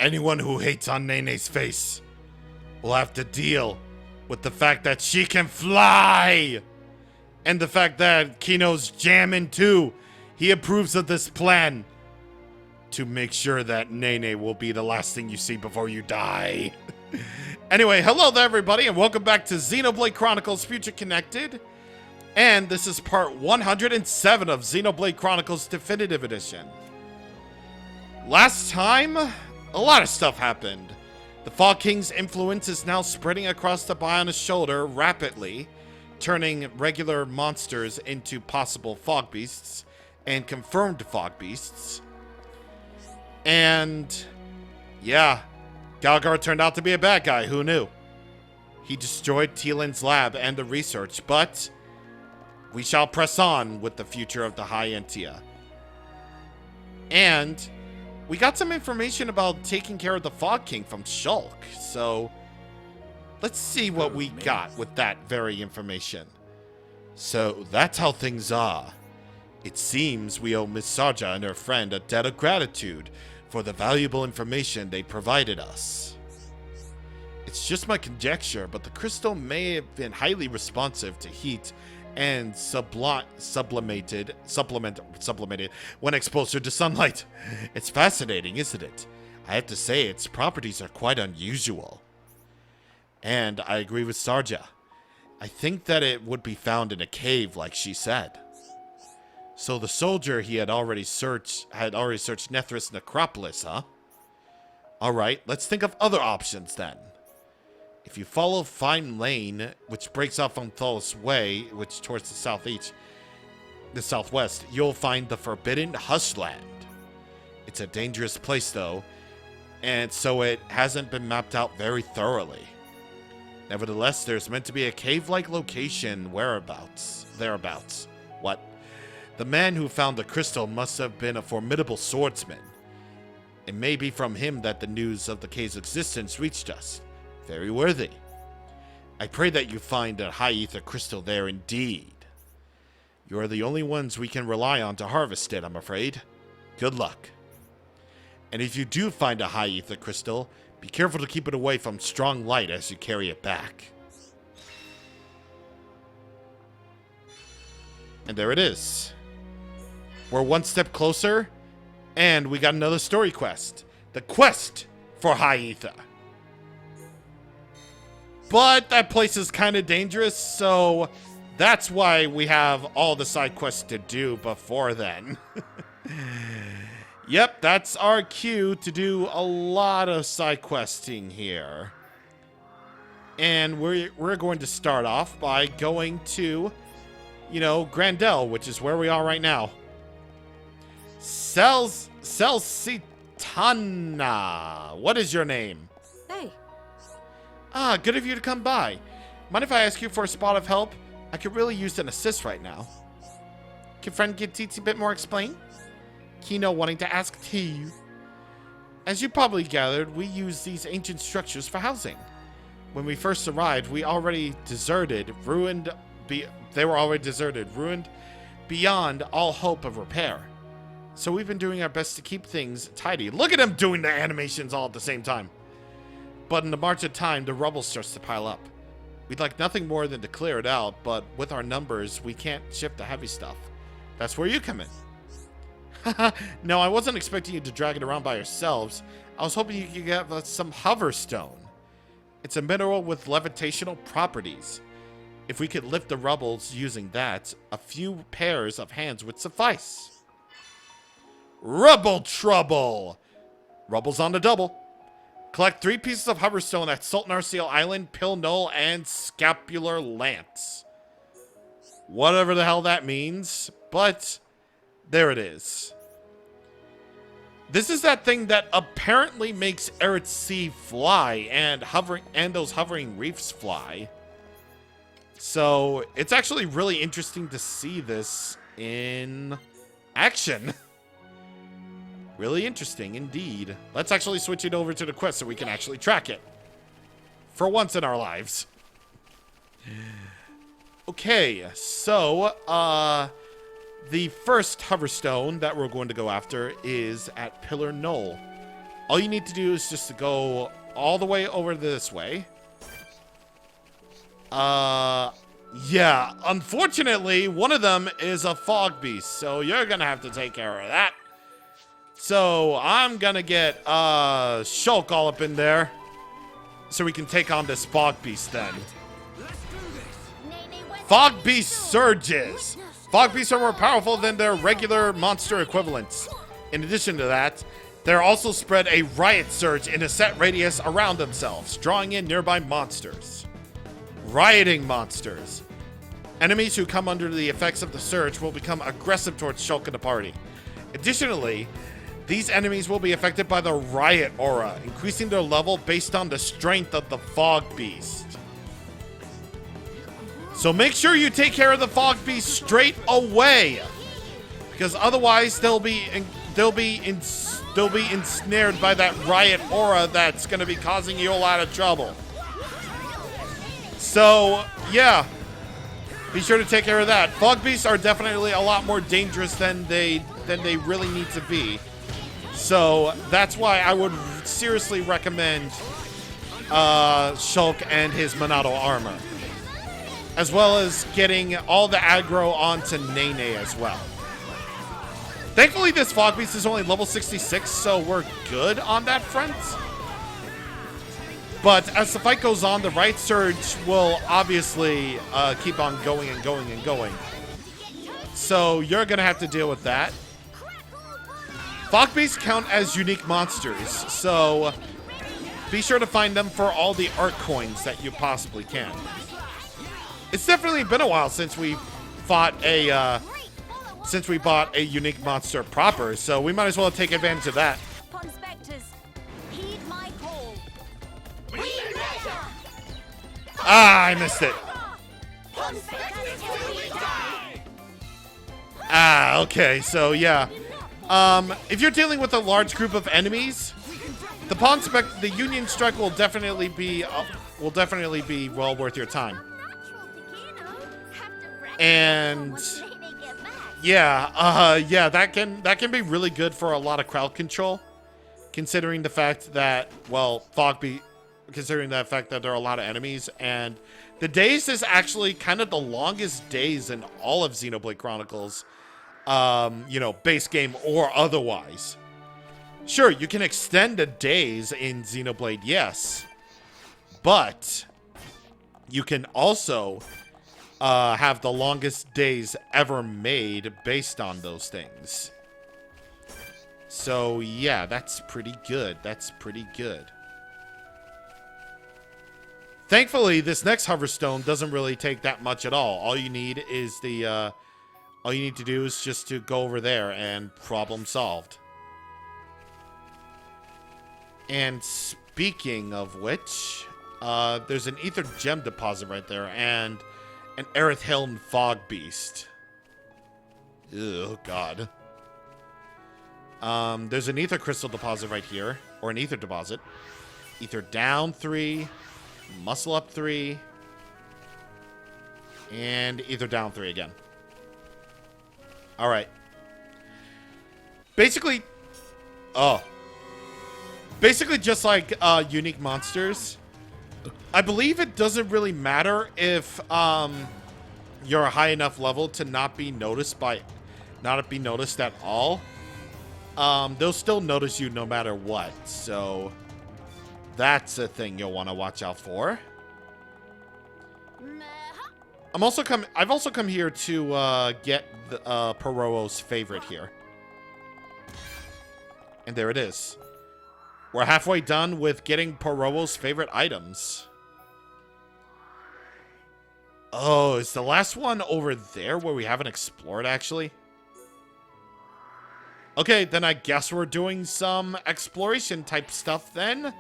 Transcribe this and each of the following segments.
Anyone who hates on Nene's face will have to deal with the fact that she can fly! And the fact that Kino's jamming too. He approves of this plan to make sure that Nene will be the last thing you see before you die. Anyway, hello there everybody and welcome back to Xenoblade Chronicles Future Connected. And this is part 107 of Xenoblade Chronicles Definitive Edition. Last time, a lot of stuff happened. The Fog King's influence is now spreading across the Bionis shoulder rapidly, turning regular monsters into possible fog beasts and confirmed fog beasts. And yeah, Galgar turned out to be a bad guy, who knew? He destroyed Teelan's lab and the research, but we shall press on with the future of the High Entia. And we got some information about taking care of the Fog King from Shulk, so let's see what we got with that very information. So that's how things are. It seems we owe Miss Sarja and her friend a debt of gratitude for the valuable information they provided us. It's just my conjecture, but the crystal may have been highly responsive to heat and supplemented when exposed to sunlight. It's fascinating, isn't it? I have to say, its properties are quite unusual. And I agree with Sarja. I think that it would be found in a cave, like she said. So the soldier he had already searched Nethris Necropolis, huh? Alright, let's think of other options then. If you follow Fine Lane, which breaks off from Thol's Way, which towards the southwest, you'll find the Forbidden Hushland. It's a dangerous place though, and so it hasn't been mapped out very thoroughly. Nevertheless, there's meant to be a cave-like location thereabouts. What? The man who found the crystal must have been a formidable swordsman. It may be from him that the news of the cave's existence reached us. Very worthy. I pray that you find a high ether crystal there indeed. You are the only ones we can rely on to harvest it, I'm afraid. Good luck. And if you do find a high ether crystal, be careful to keep it away from strong light as you carry it back. And there it is. We're one step closer, and we got another story quest. The quest for high ether. But that place is kind of dangerous, so that's why we have all the side quests to do before then. Yep, that's our cue to do a lot of side questing here. And we're going to start off by going to, Grandel, which is where we are right now. Celsitana, what is your name? Hey. Ah, good of you to come by. Mind if I ask you for a spot of help? I could really use an assist right now. Can friend get Titi a bit more explain? Kino wanting to ask too. As you probably gathered, we use these ancient structures for housing. When we first arrived, they were already deserted, ruined beyond all hope of repair. So we've been doing our best to keep things tidy. Look at him doing the animations all at the same time. But in the march of time, the rubble starts to pile up. We'd like nothing more than to clear it out, but with our numbers, we can't shift the heavy stuff. That's where you come in. No, I wasn't expecting you to drag it around by yourselves. I was hoping you could get some Hoverstone. It's a mineral with levitational properties. If we could lift the rubbles using that, a few pairs of hands would suffice. Rubble trouble! Rubble's on the double. Collect 3 pieces of Hoverstone at Sultan Arceal Island, Pill Knoll, and Scapular Lance. Whatever the hell that means, but there it is. This is that thing that apparently makes Eretz fly and those hovering reefs fly. So it's actually really interesting to see this in action. Really interesting indeed. Let's actually switch it over to the quest so we can actually track it. For once in our lives. Okay, so, the first Hoverstone that we're going to go after is at Pillar Knoll. all you need to do is just to go all the way over this way. Yeah, unfortunately, one of them is a fog beast, so you're gonna have to take care of that. So I'm gonna get Shulk all up in there, so we can take on this fog beast then. Fog beast surges. Fog beasts are more powerful than their regular monster equivalents. In addition to that, they also spread a riot surge in a set radius around themselves, drawing in nearby monsters. Rioting monsters. Enemies who come under the effects of the surge will become aggressive towards Shulk and the party. Additionally, these enemies will be affected by the riot aura, increasing their level based on the strength of the fog beast. So make sure you take care of the fog beast straight away, because otherwise they'll be ensnared by that riot aura that's going to be causing you a lot of trouble. So, yeah. Be sure to take care of that. Fog beasts are definitely a lot more dangerous than they really need to be. So, that's why I would seriously recommend Shulk and his Monado armor. As well as getting all the aggro onto Nene as well. Thankfully, this fog beast is only level 66, so we're good on that front. But as the fight goes on, the right surge will obviously keep on going and going and going. So you're going to have to deal with that. Fog beasts count as unique monsters, so be sure to find them for all the art coins that you possibly can. It's definitely been a while since we fought a bought a unique monster proper, so we might as well take advantage of that. Ah, I missed it. Ah, okay, so yeah. If you're dealing with a large group of enemies, the Union Strike will definitely be well worth your time. And yeah, that can be really good for a lot of crowd control, considering the fact that, well, considering the fact that there are a lot of enemies, and the days is actually kind of the longest days in all of Xenoblade Chronicles, you know, base game or otherwise. Sure, you can extend the days in Xenoblade, yes, but you can also have the longest days ever made based on those things. So yeah, that's pretty good. That's pretty good. Thankfully, this next Hoverstone doesn't really take that much at all. All you need is all you need to do is just to go over there and problem solved. And speaking of which, there's an Ether Gem deposit right there and an Aerith Helm Fog Beast. Oh, God. There's an Ether Crystal deposit right here, or an Ether deposit. Ether down 3. Muscle up 3. And Ether down 3 again. Alright. Basically... Oh. Basically just like unique monsters. I believe it doesn't really matter if you're a high enough level to not be noticed at all. They'll still notice you no matter what. So... that's a thing you'll want to watch out for. I've also come here to get the, Peroro's favorite here. And there it is. We're halfway done with getting Peroro's favorite items. Oh, is the last one over there where we haven't explored, actually? Okay, then I guess we're doing some exploration type stuff then.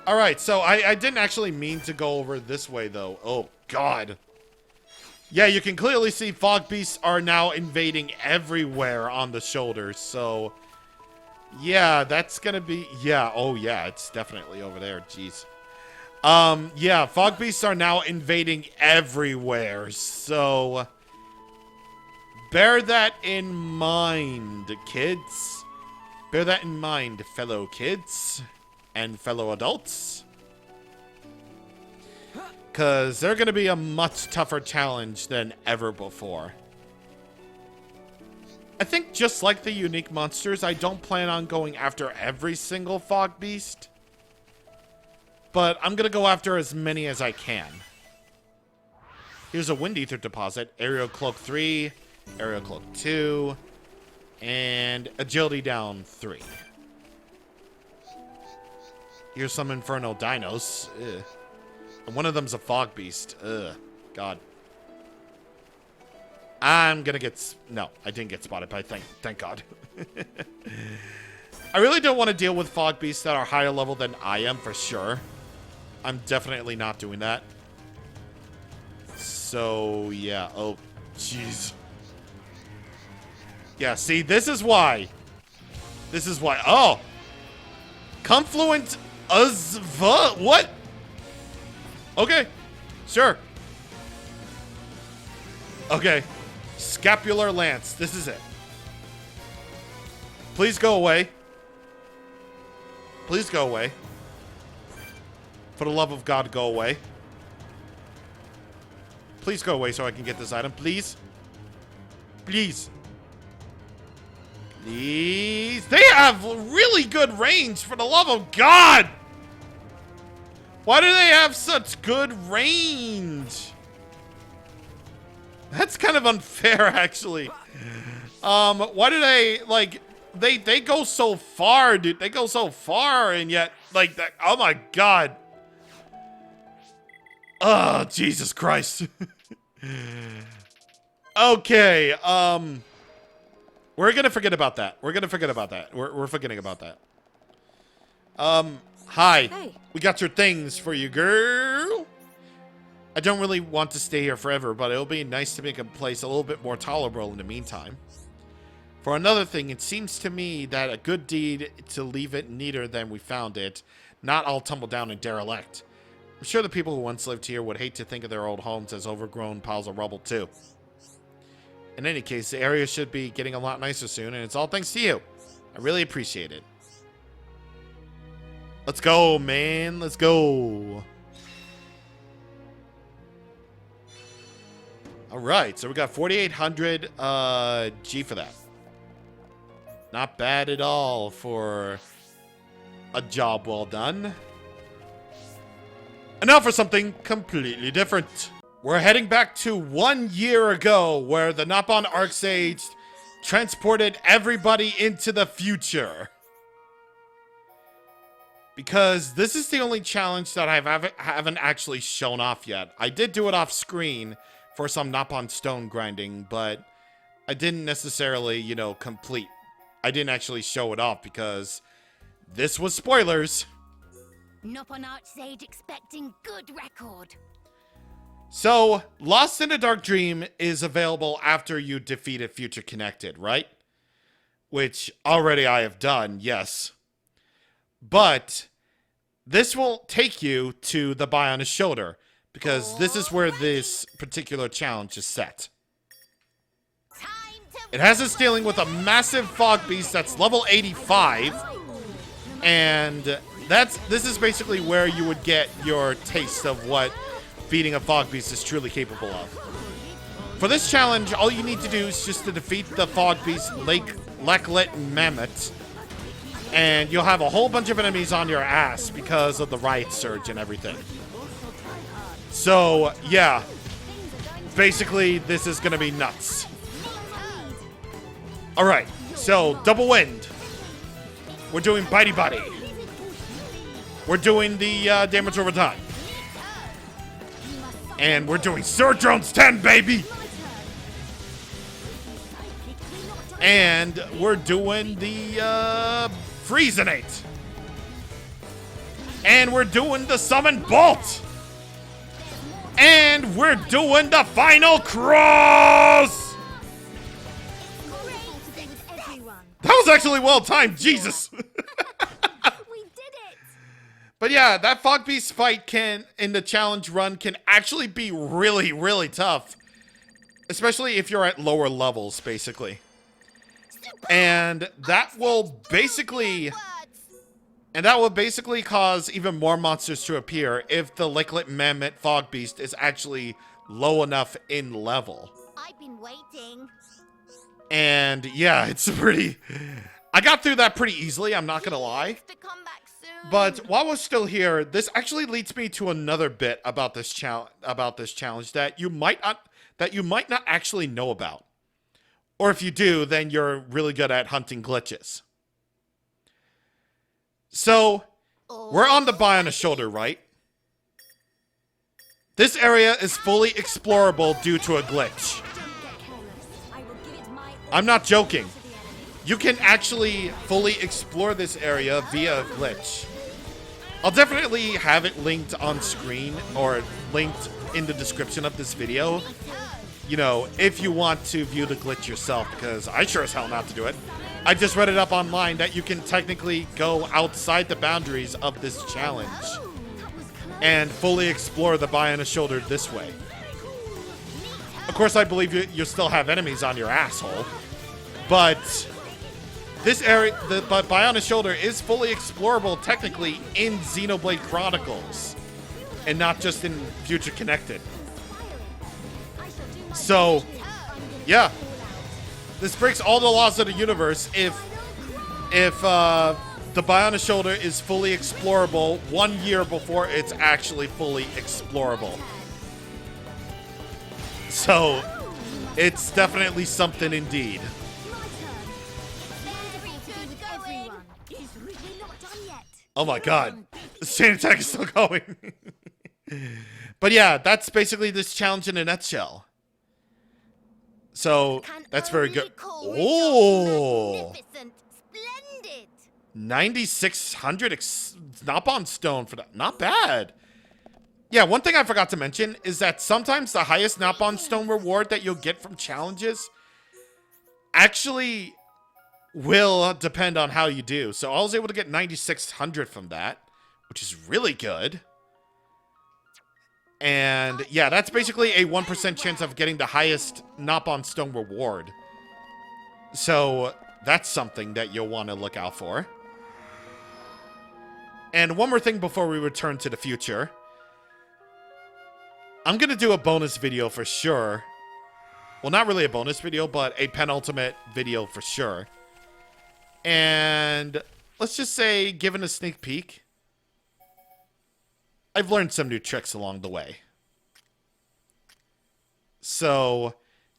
Alright, so I didn't actually mean to go over this way, though. Oh, God. Yeah, you can clearly see fog beasts are now invading everywhere on the shoulders, so... yeah, that's gonna be... yeah, oh yeah, it's definitely over there, jeez. Yeah, fog beasts are now invading everywhere, so... bear that in mind, kids. Bear that in mind, fellow kids and fellow adults. Because they're going to be a much tougher challenge than ever before. I think just like the unique monsters, I don't plan on going after every single fog beast. But I'm going to go after as many as I can. Here's a Wind Ether deposit. Aerial Cloak 3. Aerial Cloak 2. And Agility down 3. Here's some Inferno Dinos. Ugh. And one of them's a fog beast. Ugh. God. I'm gonna get... No, I didn't get spotted, but thank God. I really don't want to deal with fog beasts that are higher level than I am, for sure. I'm definitely not doing that. So, yeah. Oh, jeez. Yeah, see, this is why. This is why. Oh! Confluent Uzva? What? Okay. Sure. Okay. Scapular Lance. This is it. Please go away. Please go away. For the love of God, go away. Please go away so I can get this item. Please. Please. Please. They have really good range, for the love of God. Why do they have such good range? That's kind of unfair, actually. Why do they, like, they go so far, dude. They go so far, and yet, like, that, oh my God. Oh, Jesus Christ. Okay, we're gonna forget about that. We're gonna forget about that. We're forgetting about that. Hi. Hey. We got your things for you, girl. I don't really want to stay here forever, but it'll be nice to make a place a little bit more tolerable in the meantime. For another thing, it seems to me that a good deed to leave it neater than we found it, not all tumble down and derelict. I'm sure the people who once lived here would hate to think of their old homes as overgrown piles of rubble, too. In any case, the area should be getting a lot nicer soon, and it's all thanks to you. I really appreciate it. Let's go, man. Let's go. All right, so we got 4,800 G for that. Not bad at all for a job well done. And now for something completely different. We're heading back to 1 year ago, where the Nopon Arcsage transported everybody into the future. Because this is the only challenge that I haven't actually shown off yet. I did do it off screen for some Nopon Stone grinding, but I didn't necessarily, you know, complete. I didn't actually show it off because this was spoilers. Nopon Arcsage expecting good record. So, Lost in a Dark Dream is available after you defeated Future Connected, right? Which already I have done, yes. But this will take you to the Bionis Shoulder, because this is where this particular challenge is set. It has us dealing with a massive fog beast that's level 85, and this is basically where you would get your taste of what beating a fog beast is truly capable of. For this challenge, all you need to do is just to defeat the fog beast Leklet Mammoth, and you'll have a whole bunch of enemies on your ass because of the riot surge and everything. So, yeah. Basically, this is gonna be nuts. Alright, so, double wind. We're doing Bitey Body. We're doing the damage over time. And we're doing Sword Drones 10, baby! And we're doing the Freezonate. And we're doing the Summon Bolt. And we're doing the Final Cross! That was actually well timed, Jesus! We did it! But yeah, that Fog Beast fight in the challenge run can actually be really, really tough. Especially if you're at lower levels, basically. And that will basically cause even more monsters to appear if the Lakelet Mammoth Fog Beast is actually low enough in level. I've been waiting. And yeah, it's pretty... I got through that pretty easily, I'm not gonna lie. To come back soon. But while we're still here, this actually leads me to another bit about this challenge that you might not actually know about. Or if you do, then you're really good at hunting glitches. So, we're on the buy on a shoulder, right? This area is fully explorable due to a glitch. I'm not joking. You can actually fully explore this area via a glitch. I'll definitely have it linked on screen or linked in the description of this video. You know, if you want to view the glitch yourself, because I sure as hell not to do it. I just read it up online that you can technically go outside the boundaries of this challenge and fully explore the buy on a shoulder this way. Of course, I believe you still have enemies on your asshole, but this area, the buy on a shoulder is fully explorable technically in Xenoblade Chronicles and not just in Future Connected. So, yeah. This breaks all the laws of the universe if the buy on a shoulder is fully explorable 1 year before it's actually fully explorable. So, it's definitely something indeed. Oh my god. This chain attack is still going. But yeah, that's basically this challenge in a nutshell. So, that's very good. Oh! 9,600 Snop-on Stone for that. Not bad. Yeah, one thing I forgot to mention is that sometimes the highest Snop-on Stone reward that you'll get from challenges actually will depend on how you do. So I was able to get 9,600 from that, which is really good. And yeah, that's basically a 1% chance of getting the highest Snop-on Stone reward. So that's something that you'll want to look out for. And one more thing before we return to the future. I'm going to do a bonus video for sure. Well, not really a bonus video, but a penultimate video for sure. And let's just say, given a sneak peek, I've learned some new tricks along the way. So,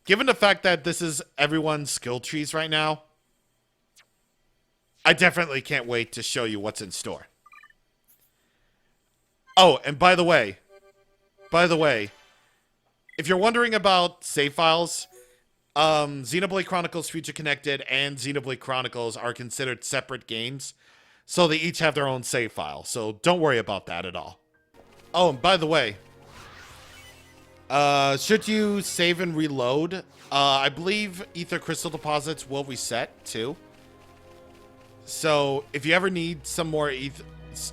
given the fact that this is everyone's skill trees right now, I definitely can't wait to show you what's in store. Oh, and by the way, if you're wondering about save files, Xenoblade Chronicles Future Connected and Xenoblade Chronicles are considered separate games, so they each have their own save file, so don't worry about that at all. Oh, and by the way, should you save and reload, I believe Ether Crystal Deposits will reset, too. So, if you ever need some more Ether,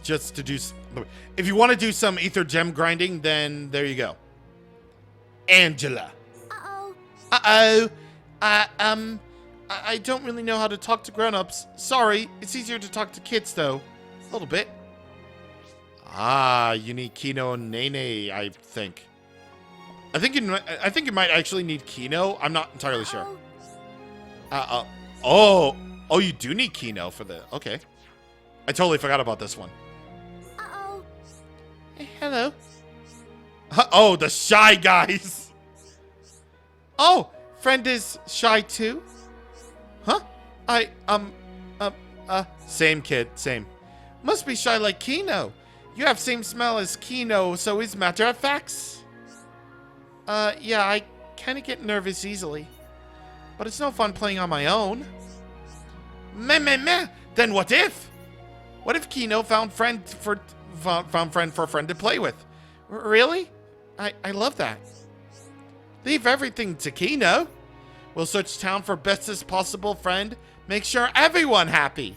just to do, if you want to do some Ether Gem grinding, then there you go. Angela. Uh-oh. I don't really know how to talk to grown-ups. Sorry, it's easier to talk to kids, though. A little bit. Ah, you need Kino and Nene, I think. I think you might actually need Kino. I'm not entirely sure. Oh, you do need Kino for the... Okay. I totally forgot about this one. Uh-oh. Hey, hello. Oh, the shy guys. Oh, friend is shy too? Huh? Same kid, same. Must be shy like Kino. You have same smell as Kino, so is matter of facts. Yeah, I kinda get nervous easily. But it's no fun playing on my own. Meh. Then what if? What if Kino found friend for a friend to play with? Really? I love that. Leave everything to Kino. We'll search town for bestest possible friend. Make sure everyone happy.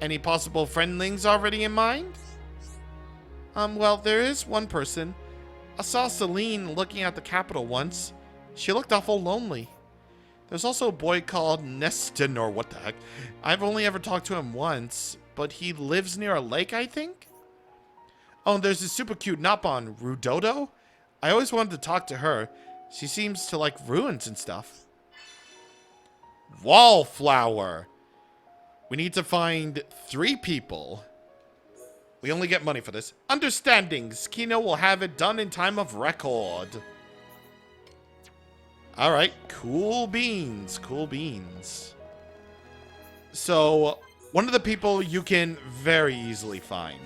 Any possible friendlings already in mind? Well, there is one person. I saw Celine looking at the capital once. She looked awful lonely. There's also a boy called Neston, or what the heck. I've only ever talked to him once, but he lives near a lake, I think? Oh, and there's this super cute Napon, Rudodo. I always wanted to talk to her. She seems to like ruins and stuff. Wallflower. We need to find 3 people. We only get money for this. Understandings. Kino will have it done in time of record. Alright. Cool beans. Cool beans. So, one of the people you can very easily find.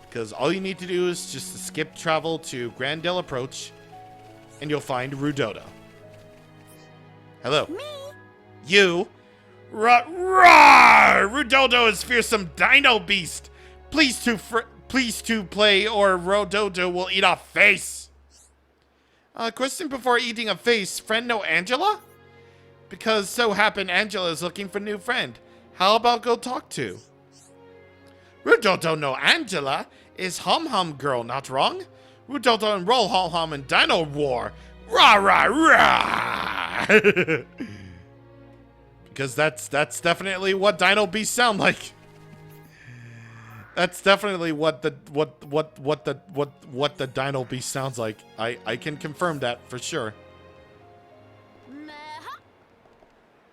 Because all you need to do is just to skip travel to Grandel Approach, and you'll find Rudodo. Hello. Me? You. Rawr! Rudodo is fearsome dino beast. Please to play, or Rudodo will eat a face. Question before eating a face. Friend know Angela? Because so happen Angela is looking for new friend. How about go talk to? Rudodo know Angela is Hum Hum Girl, not wrong? Rudodo and Roll Hum Hum and Dino War. Rah rah rah! Because that's definitely what Dino Beasts sound like. That's definitely what the Dino Beast sounds like. I can confirm that for sure.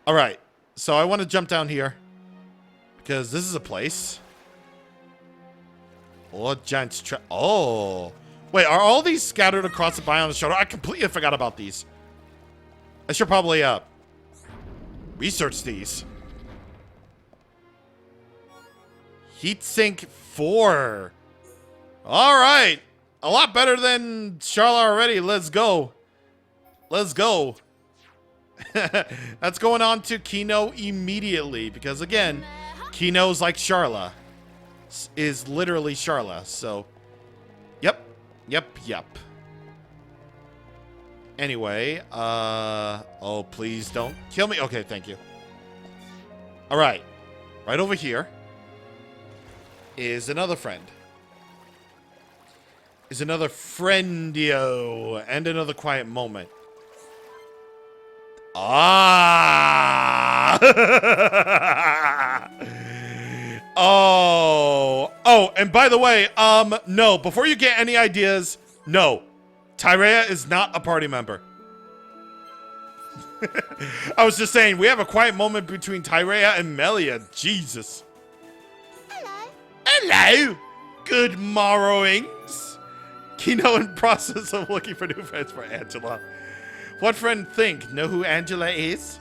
All right, so I want to jump down here because this is a place. Oh, giant's oh, wait, are all these scattered across the biome shoulder? I completely forgot about these. I should probably research these. Heatsink 4. All right. A lot better than Charlotte already. Let's go. Let's go. That's going on to Kino immediately. Because, again, Kino's like Charla. Is literally Charla. So, yep. Anyway, oh, please don't kill me. Okay, thank you. All right. Right over here is another friend. Is another friendio and another quiet moment. Ah! Oh, and by the way, no, before you get any ideas, no. Tyrea is not a party member. I was just saying, we have a quiet moment between Tyrea and Melia. Jesus. Hello. Good morrowings. Kino in process of looking for new friends for Angela. What friend think? Know who Angela is?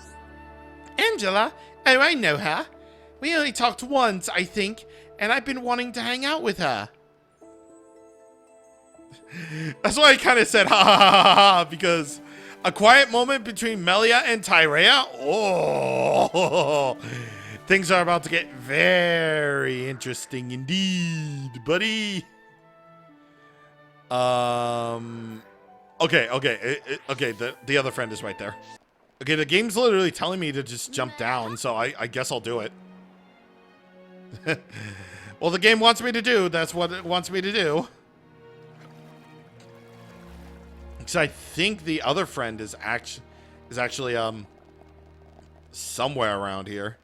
Angela? Oh, I know her. We only talked once, I think, and I've been wanting to hang out with her. That's why I kind of said ha ha ha ha ha, because a quiet moment between Melia and Tyrea. Oh, things are about to get very interesting indeed, buddy. Okay. The other friend is right there. Okay, the game's literally telling me to just jump down, so I guess I'll do it. Well, the game wants me to do. That's what it wants me to do. Because I think the other friend is actually somewhere around here.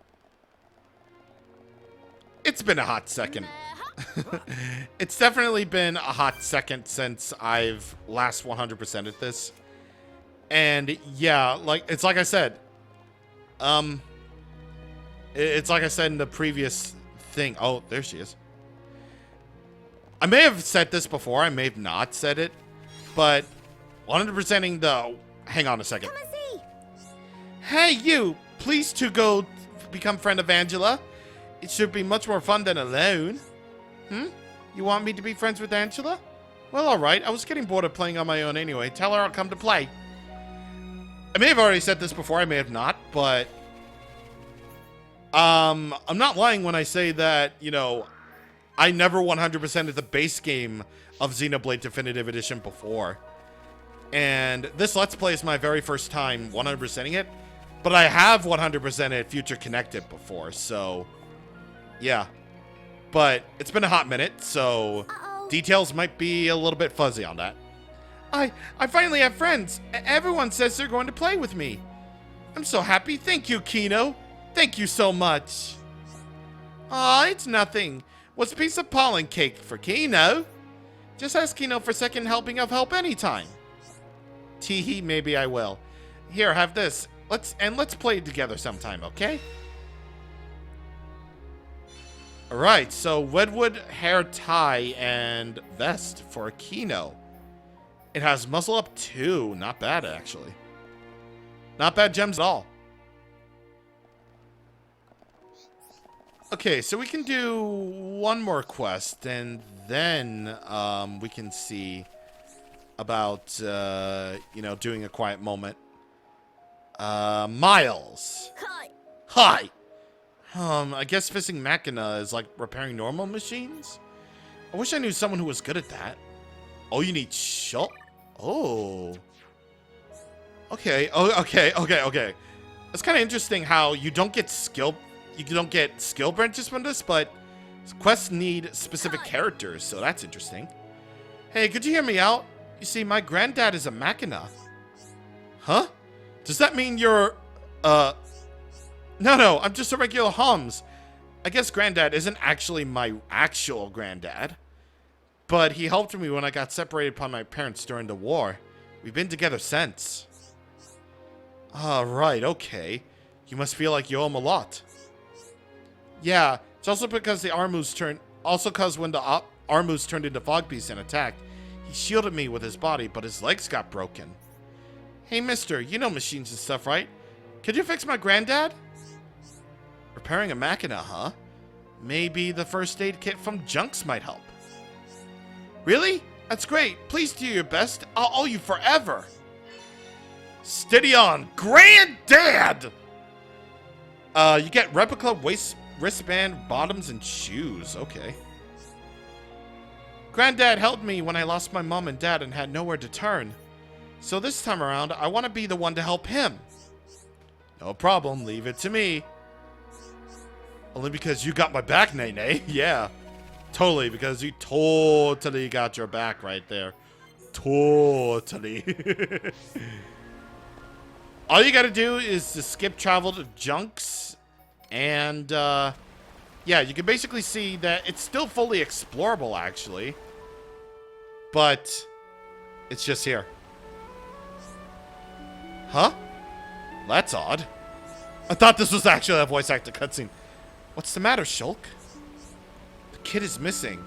It's been a hot second. It's definitely been a hot second since I've last 100%ed this. And yeah, it's like I said. It's like I said in the previous thing. Oh, there she is. I may have said this before. I may have not said it. But 100%ing the... Hang on a second. Come and see. Hey, you. Please to go become friend of Angela. It should be much more fun than alone. You want me to be friends with Angela? Well, alright. I was getting bored of playing on my own anyway. Tell her I'll come to play. I may have already said this before. I may have not, but... I'm not lying when I say that, you know, I never 100%ed the base game of Xenoblade Definitive Edition before. And this Let's Play is my very first time 100%ing it. But I have 100%ed Future Connected before, so... Yeah. But it's been a hot minute, so... Details might be a little bit fuzzy on that. I finally have friends. Everyone says they're going to play with me. I'm so happy. Thank you, Kino. Thank you so much. Aw, it's nothing. What's a piece of pollen cake for Kino? Just ask Kino for second helping of help anytime. Teehee, maybe I will. Here, have this. Let's play it together sometime, okay? Alright, so redwood hair tie and vest for Kino. It has muzzle up too. Not bad, actually. Not bad gems at all. Okay, so we can do one more quest, and then we can see about, you know, doing a quiet moment. Miles. Hi. Hi. I guess fixing machina is like repairing normal machines? I wish I knew someone who was good at that. Oh, you need shot? Oh. Okay, okay. It's kind of interesting how you don't get skill branches from this, but quests need specific characters, so that's interesting. Hey, could you hear me out? You see, my granddad is a machina. Huh? Does that mean you're, No, I'm just a regular Hums. I guess granddad isn't actually my actual granddad, but he helped me when I got separated from my parents during the war. We've been together since. Right, okay. You must feel like you owe him a lot. Yeah, it's also because the Armus turned... Also because when the Armus turned into Fog Beast and attacked, he shielded me with his body, but his legs got broken. Hey, mister, you know machines and stuff, right? Could you fix my granddad? Repairing a machina, huh? Maybe the first aid kit from Junks might help. Really? That's great. Please do your best. I'll owe you forever. Steady on, Granddad! You get replica wristband, bottoms, and shoes. Okay. Granddad helped me when I lost my mom and dad and had nowhere to turn. So this time around, I want to be the one to help him. No problem. Leave it to me. Only because you got my back, Nene. Yeah. Totally, because you totally got your back right there. Totally. All you gotta do is to skip travel to Junks. And, yeah, you can basically see that it's still fully explorable, actually. But it's just here. Huh? That's odd. I thought this was actually a voice actor cutscene. What's the matter, Shulk? The kid is missing.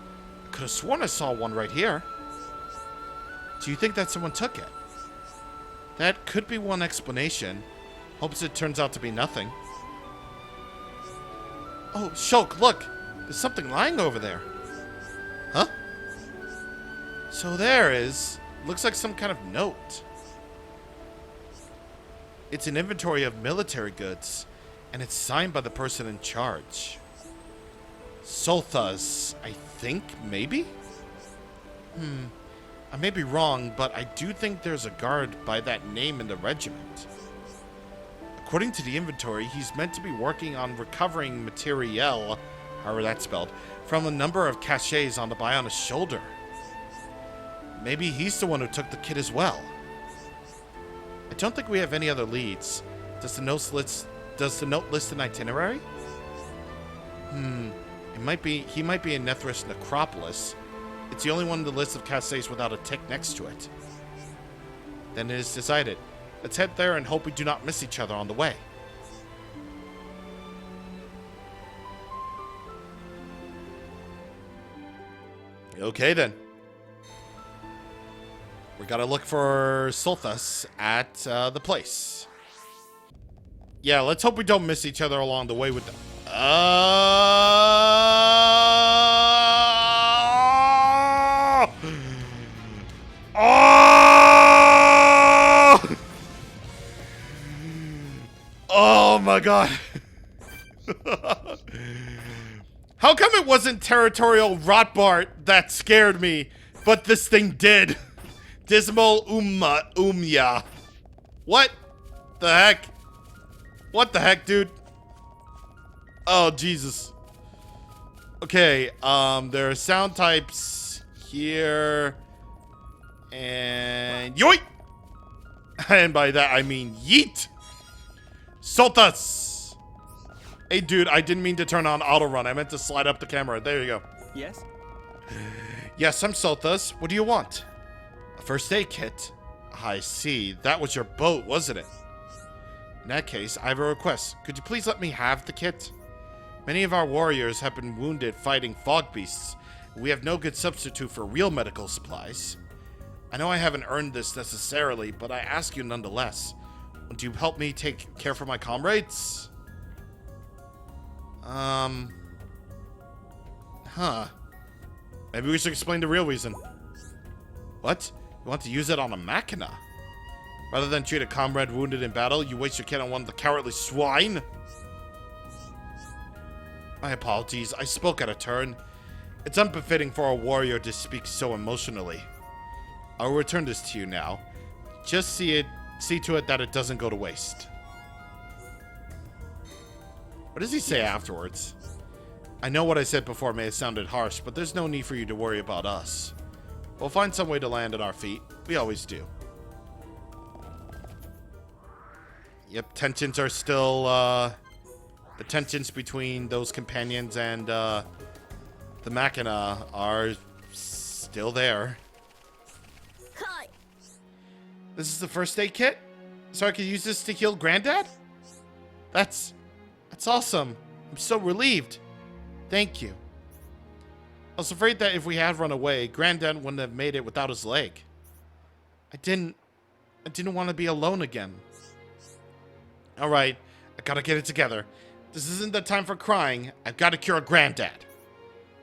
I could have sworn I saw one right here. Do you think that someone took it? That could be one explanation. Hopes it turns out to be nothing. Oh, Shulk, look! There's something lying over there. Huh? So there is. Looks like some kind of note. It's an inventory of military goods, and it's signed by the person in charge. Solthas, I think, maybe? I may be wrong, but I do think there's a guard by that name in the regiment. According to the inventory, he's meant to be working on recovering materiel, however that's spelled, from a number of caches on the Biona's shoulder. Maybe he's the one who took the kid as well. I don't think we have any other leads. Does the note list an itinerary? He might be in Nethris Necropolis. It's the only one on the list of caches without a tick next to it. Then it is decided. Let's head there and hope we do not miss each other on the way. Okay then. We gotta look for Solthas at the place. Yeah, let's hope we don't miss each other along the way with the... Oh my god. How come it wasn't Territorial Rotbart that scared me, but this thing did? Dismal Umya. What the heck? What the heck, dude? Oh, Jesus. Okay, there are sound types here. And yoink! And by that, I mean yeet. Solthus! Hey, dude, I didn't mean to turn on auto run. I meant to slide up the camera. There you go. Yes? Yes, I'm Solthus. What do you want? A first aid kit? I see. That was your boat, wasn't it? In that case, I have a request. Could you please let me have the kit? Many of our warriors have been wounded fighting fog beasts. We have no good substitute for real medical supplies. I know I haven't earned this necessarily, but I ask you nonetheless. Would you help me take care for my comrades? Maybe we should explain the real reason. What? You want to use it on a machina? Rather than treat a comrade wounded in battle, you waste your kit on one of the cowardly swine? My apologies, I spoke out of turn. It's unbefitting for a warrior to speak so emotionally. I'll return this to you now. Just see to it that it doesn't go to waste. What does he say afterwards? I know what I said before may have sounded harsh, but there's no need for you to worry about us. We'll find some way to land on our feet. We always do. Yep, tensions are still, the tensions between those companions and, the Machina are still there. Cut. This is the first aid kit? So I can use this to heal Granddad? That's awesome. I'm so relieved. Thank you. I was afraid that if we had run away, Granddad wouldn't have made it without his leg. I didn't want to be alone again. Alright, I gotta get it together. This isn't the time for crying. I've got to cure Granddad.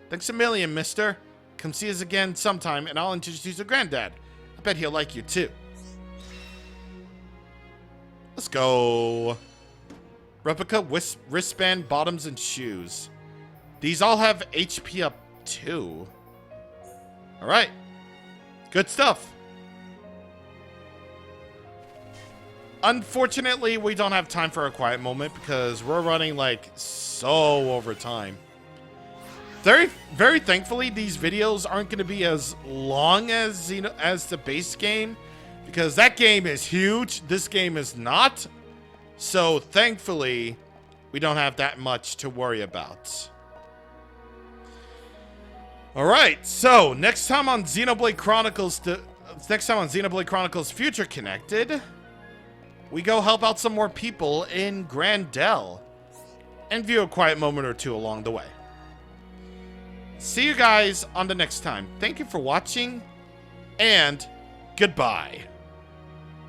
Thanks a million, mister. Come see us again sometime and I'll introduce you to Granddad. I bet he'll like you too. Let's go. Replica wristband, bottoms, and shoes. These all have HP up 2. Alright. Good stuff. Unfortunately, we don't have time for a quiet moment because we're running like so over time. Very, very thankfully, these videos aren't going to be as long as the base game because that game is huge. This game is not. So thankfully, we don't have that much to worry about. All right, so next time on Xenoblade Chronicles, Future Connected, we go help out some more people in Grandel and view a quiet moment or two along the way. See you guys on the next time. Thank you for watching, and goodbye.